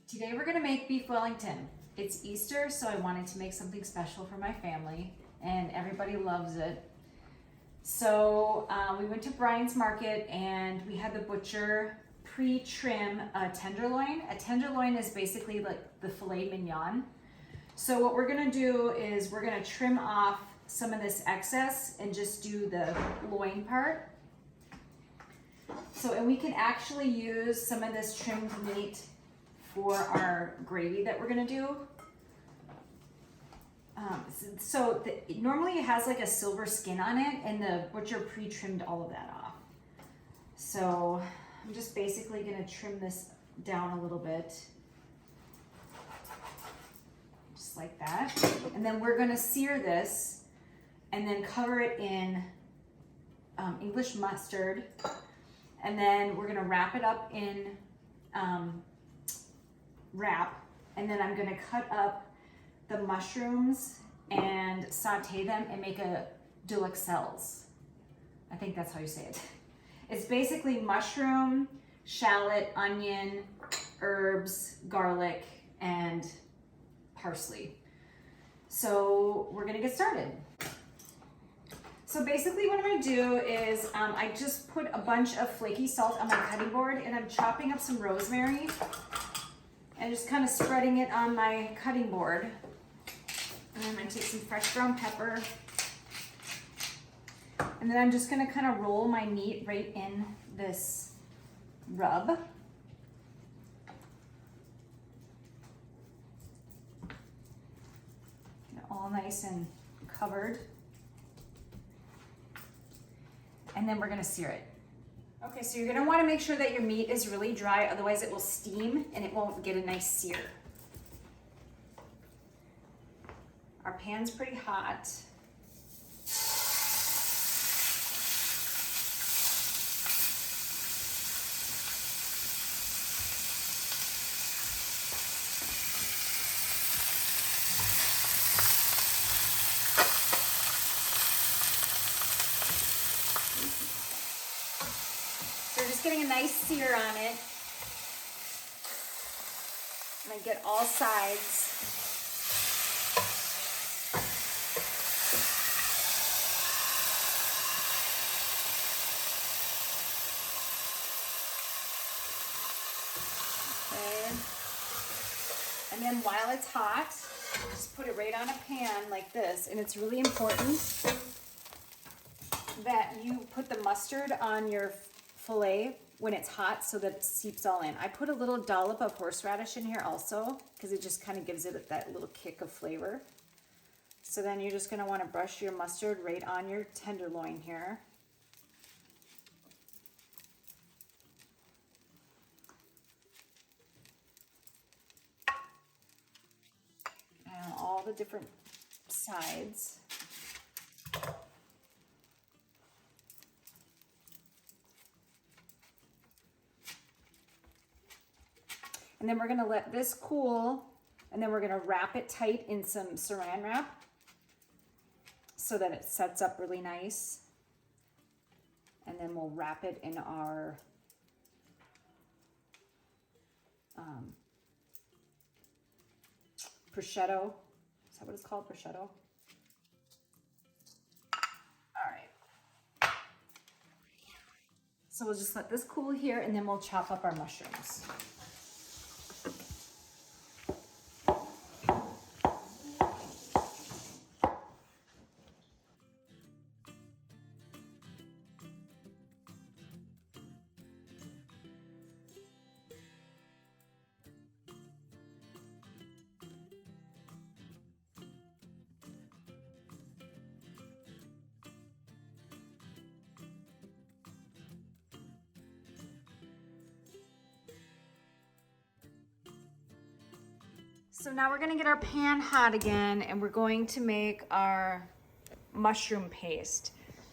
Today we're gonna make beef Wellington. It's Easter, so I wanted to make something special for my family, and everybody loves it. So we went to Brian's Market and we had the butcher pre-trim a tenderloin. A tenderloin is basically like the filet mignon. So what we're gonna do is we're gonna trim off some of this excess and just do the loin part. So, and we can actually use some of this trimmed meat for our gravy that we're gonna do. Normally it has like a silver skin on it, and the butcher pre-trimmed all of that off. So I'm just basically gonna trim this down a little bit. Just like that. And then we're gonna sear this and then cover it in English mustard. And then we're gonna wrap it up in wrap, and then I'm gonna cut up the mushrooms and saute them and make a duxelles. I think that's how you say it. It's basically mushroom, shallot, onion, herbs, garlic, and parsley. So we're gonna get started. So basically what I'm gonna do is I just put a bunch of flaky salt on my cutting board, and I'm chopping up some rosemary and just kind of spreading it on my cutting board. And I'm gonna take some fresh ground pepper. And then I'm just gonna kind of roll my meat right in this rub. Get it all nice and covered. And then we're gonna sear it. Okay, so you're gonna wanna make sure that your meat is really dry, otherwise it will steam and it won't get a nice sear. Our pan's pretty hot. So we're just getting a nice sear on it. I'm gonna get all sides. Okay. And then while it's hot, just put it right on a pan like this. And it's really important that you put the mustard on your filet when it's hot so that it seeps all in. I put a little dollop of horseradish in here also because it just kind of gives it that little kick of flavor. So then you're just going to want to brush your mustard right on your tenderloin here. And on all the different sides. And then we're gonna let this cool, and then we're gonna wrap it tight in some saran wrap so that it sets up really nice. And then we'll wrap it in our prosciutto. Is that what it's called, prosciutto? All right. So we'll just let this cool here, and then we'll chop up our mushrooms. So now we're gonna get our pan hot again, and we're going to make our mushroom paste.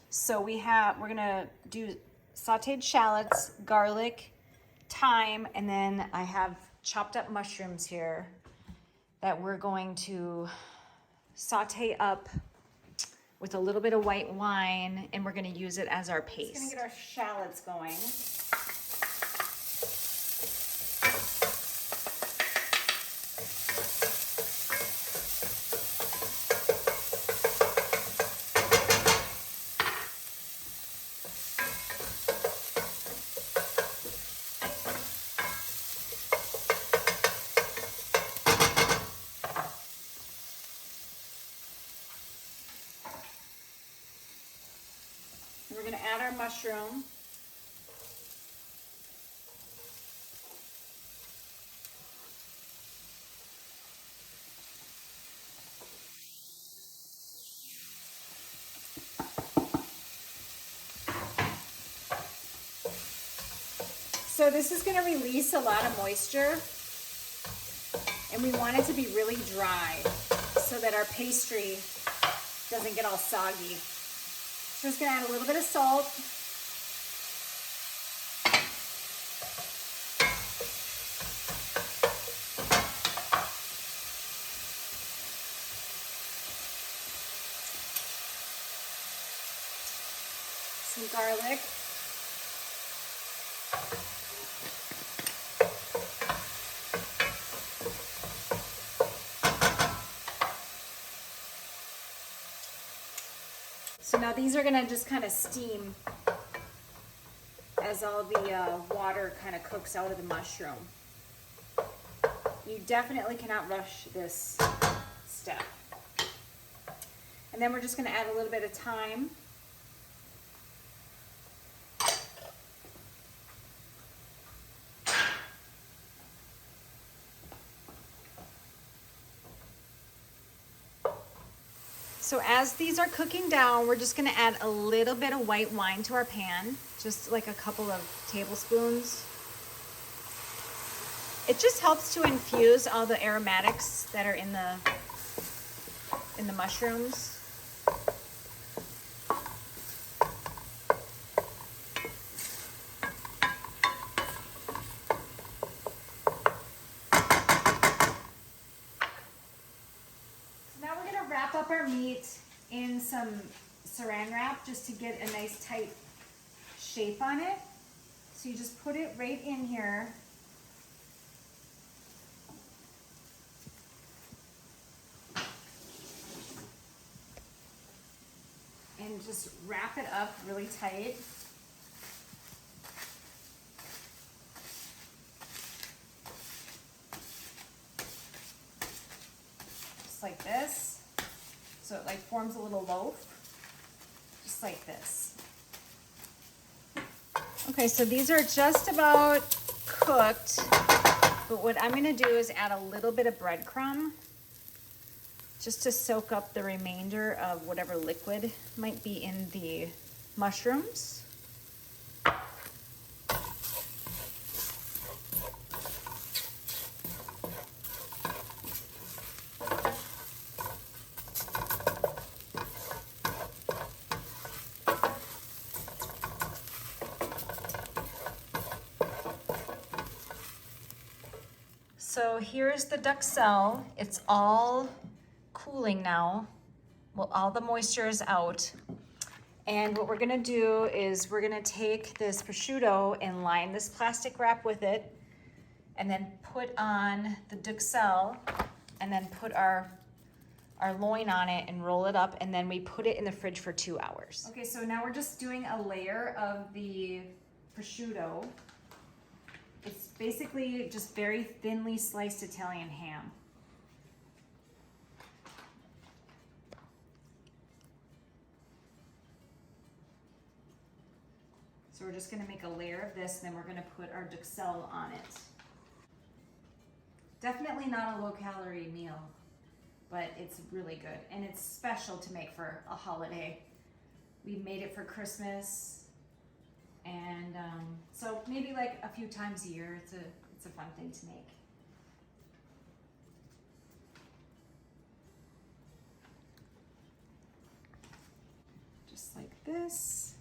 So we're gonna do sauteed shallots, garlic, thyme, and then I have chopped up mushrooms here that we're going to saute up with a little bit of white wine, and we're gonna use it as our paste. Just gonna get our shallots going. We're gonna add our mushroom. So this is gonna release a lot of moisture, and we want it to be really dry so that our pastry doesn't get all soggy. So we're just gonna add a little bit of salt. Some garlic. So now these are gonna just kind of steam as all the water kind of cooks out of the mushroom. You definitely cannot rush this step. And then we're just gonna add a little bit of thyme. So as these are cooking down, we're just gonna add a little bit of white wine to our pan, just like a couple of tablespoons. It just helps to infuse all the aromatics that are in the mushrooms. Wrap up our meat in some saran wrap just to get a nice tight shape on it. So you just put it right in here. And just wrap it up really tight. Just like this. So it like forms a little loaf, just like this. Okay, so these are just about cooked, but what I'm gonna do is add a little bit of breadcrumb just to soak up the remainder of whatever liquid might be in the mushrooms. So here's the duxelle. It's all cooling now. Well, all the moisture is out. And what we're gonna do is we're gonna take this prosciutto and line this plastic wrap with it, and then put on the duxelle, and then put our loin on it and roll it up, and then we put it in the fridge for 2 hours. Okay, so now we're just doing a layer of the prosciutto. It's basically just very thinly sliced Italian ham. So we're just gonna make a layer of this, and then we're gonna put our duxelle on it. Definitely not a low-calorie meal, but it's really good, and it's special to make for a holiday. We made it for Christmas. And so maybe like a few times a year, it's a fun thing to make. Just like this.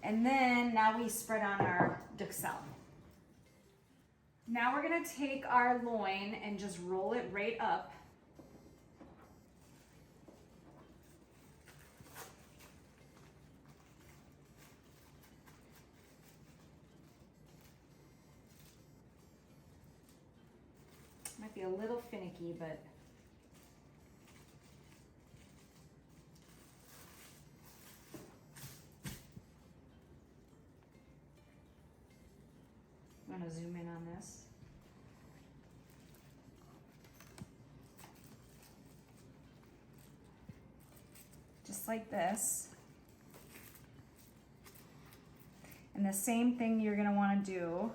And then now we spread on our duxelle. Now we're gonna take our loin and just roll it right up. Might be a little finicky, but I'm going to zoom in on this. Just like this. And the same thing you're gonna wanna do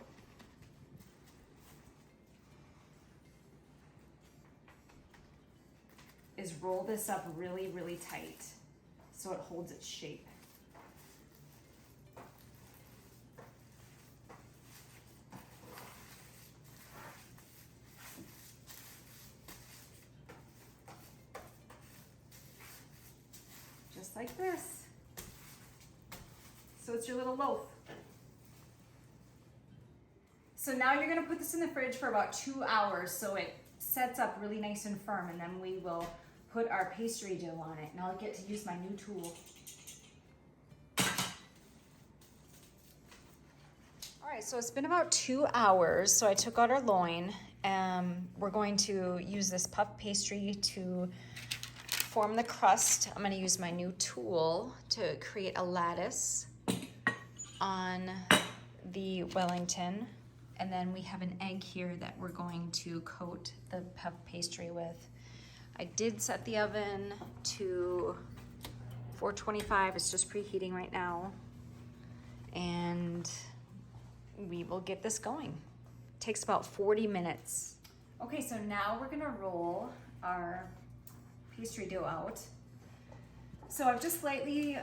is roll this up really, really tight so it holds its shape. Just like this. So it's your little loaf. So now you're gonna put this in the fridge for about 2 hours so it sets up really nice and firm, and then we will put our pastry dough on it, and I'll get to use my new tool. All right, so it's been about 2 hours, so I took out our loin. We're going to use this puff pastry to form the crust. I'm gonna use my new tool to create a lattice on the Wellington. And then we have an egg here that we're going to coat the puff pastry with. I did set the oven to 425. It's just preheating right now. And we will get this going. It takes about 40 minutes. Okay, so now we're gonna roll our pastry dough out. So I've just lightly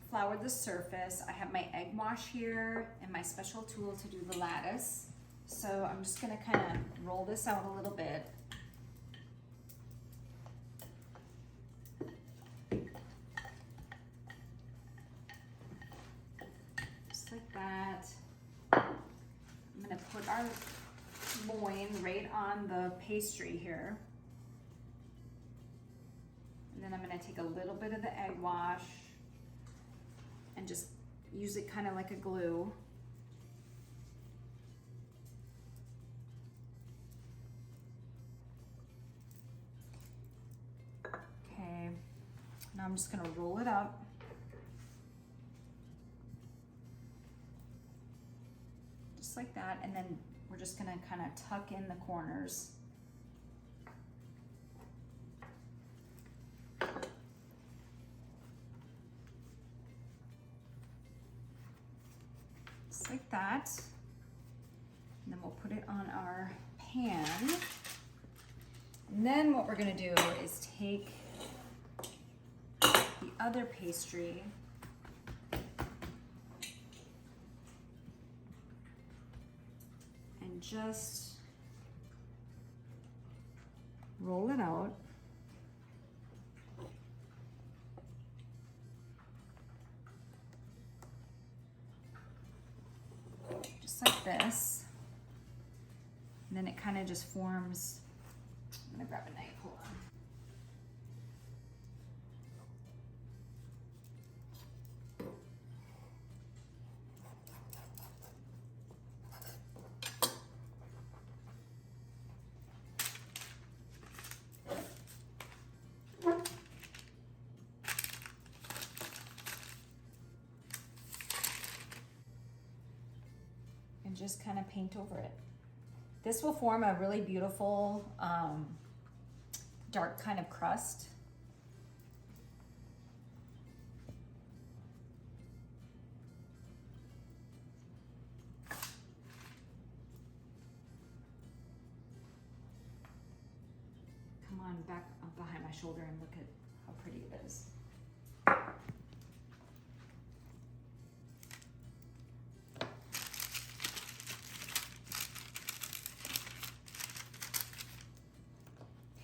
floured the surface. I have my egg wash here and my special tool to do the lattice. So I'm just gonna kind of roll this out a little bit. Just like that. I'm gonna put our loin right on the pastry here. And then I'm gonna take a little bit of the egg wash and just use it kind of like a glue. Okay, now I'm just gonna roll it up. Just like that, and then we're just gonna kind of tuck in the corners. Just like that. And then we'll put it on our pan. And then what we're gonna do is take the other pastry and just roll it out. Just like this. And then it kind of just forms. I'm gonna grab a knife, hold on. And just kind of paint over it. This will form a really beautiful dark kind of crust. Come on back up behind my shoulder and look at how pretty it is.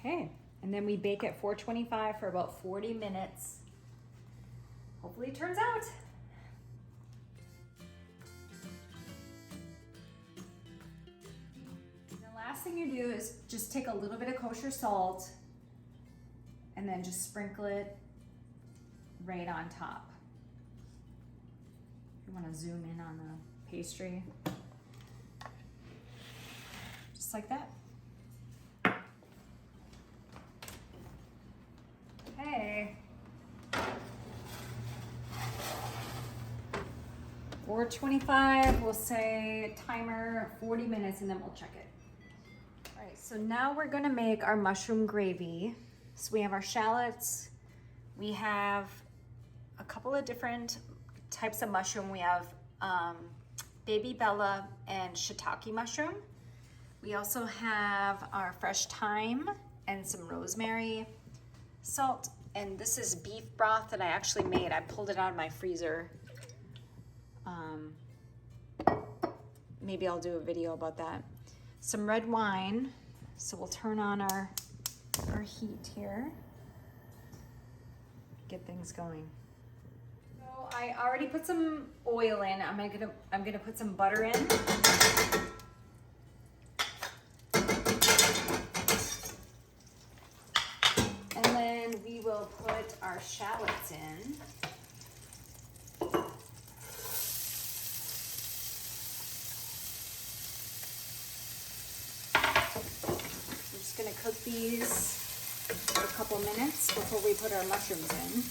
Okay, and then we bake at 425 for about 40 minutes. Hopefully it turns out. The last thing you do is just take a little bit of kosher salt and then just sprinkle it right on top. You want to zoom in on the pastry. Just like that. Okay. 425, we'll say timer 40 minutes and then we'll check it. All right, so now we're gonna make our mushroom gravy. So we have our shallots, we have a couple of different types of mushroom. We have baby bella and shiitake mushroom. We also have our fresh thyme and some rosemary, salt, and this is beef broth that I actually made. I pulled it out of my freezer. Maybe I'll do a video about that. Some red wine. So we'll turn on our heat here. Get things going. So I already put some oil in. I'm gonna put some butter in. And then we will put our shallots in. We're just gonna cook these for a couple minutes before we put our mushrooms in.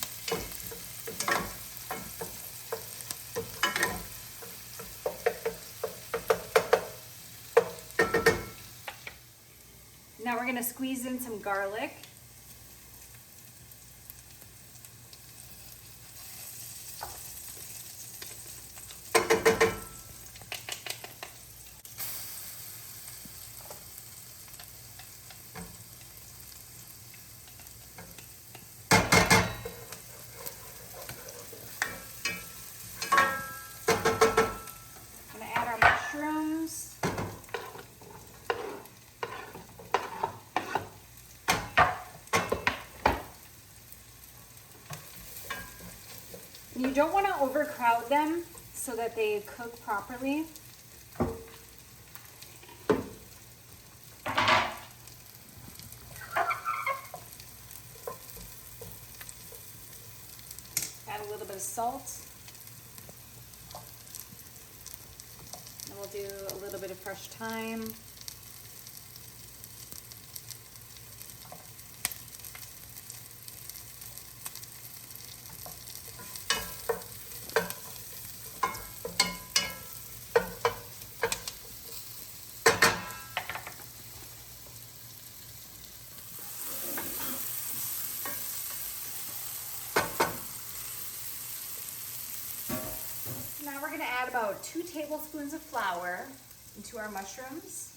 Now we're gonna squeeze in some garlic. Gonna add our mushrooms. You don't want to overcrowd them so that they cook properly. Add a little bit of salt. And we'll do a little bit of fresh thyme. Now we're going to add about 2 tablespoons of flour into our mushrooms.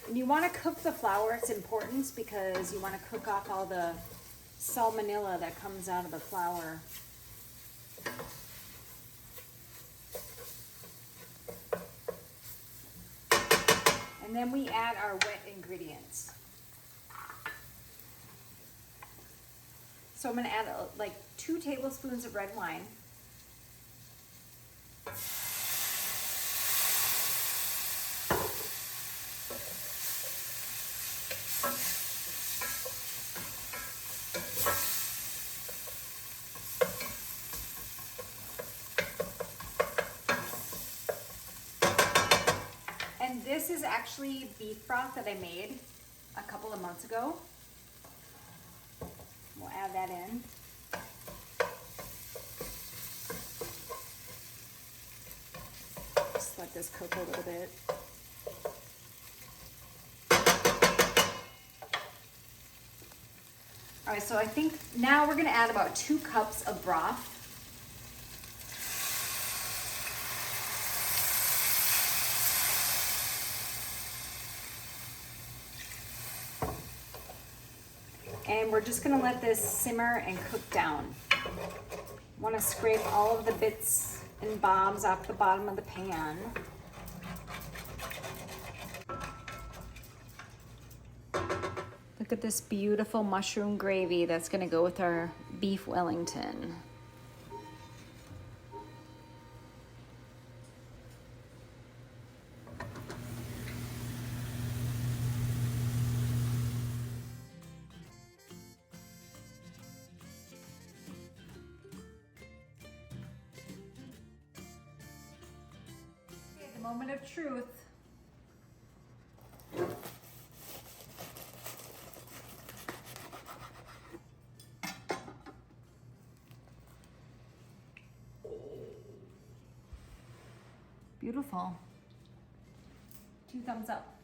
And you want to cook the flour. It's important because you want to cook off all the salmonella that comes out of the flour. And then we add our wet ingredients. So I'm going to add like 2 tablespoons of red wine. And this is actually beef broth that I made a couple of months ago. We'll add that in. Just let this cook a little bit. All right, so I think now we're gonna add about 2 cups of broth. And we're just gonna let this simmer and cook down. Want to scrape all of the bits and bobs off the bottom of the pan. Look at this beautiful mushroom gravy that's gonna go with our beef Wellington. Moment of truth. Beautiful. 2 thumbs up.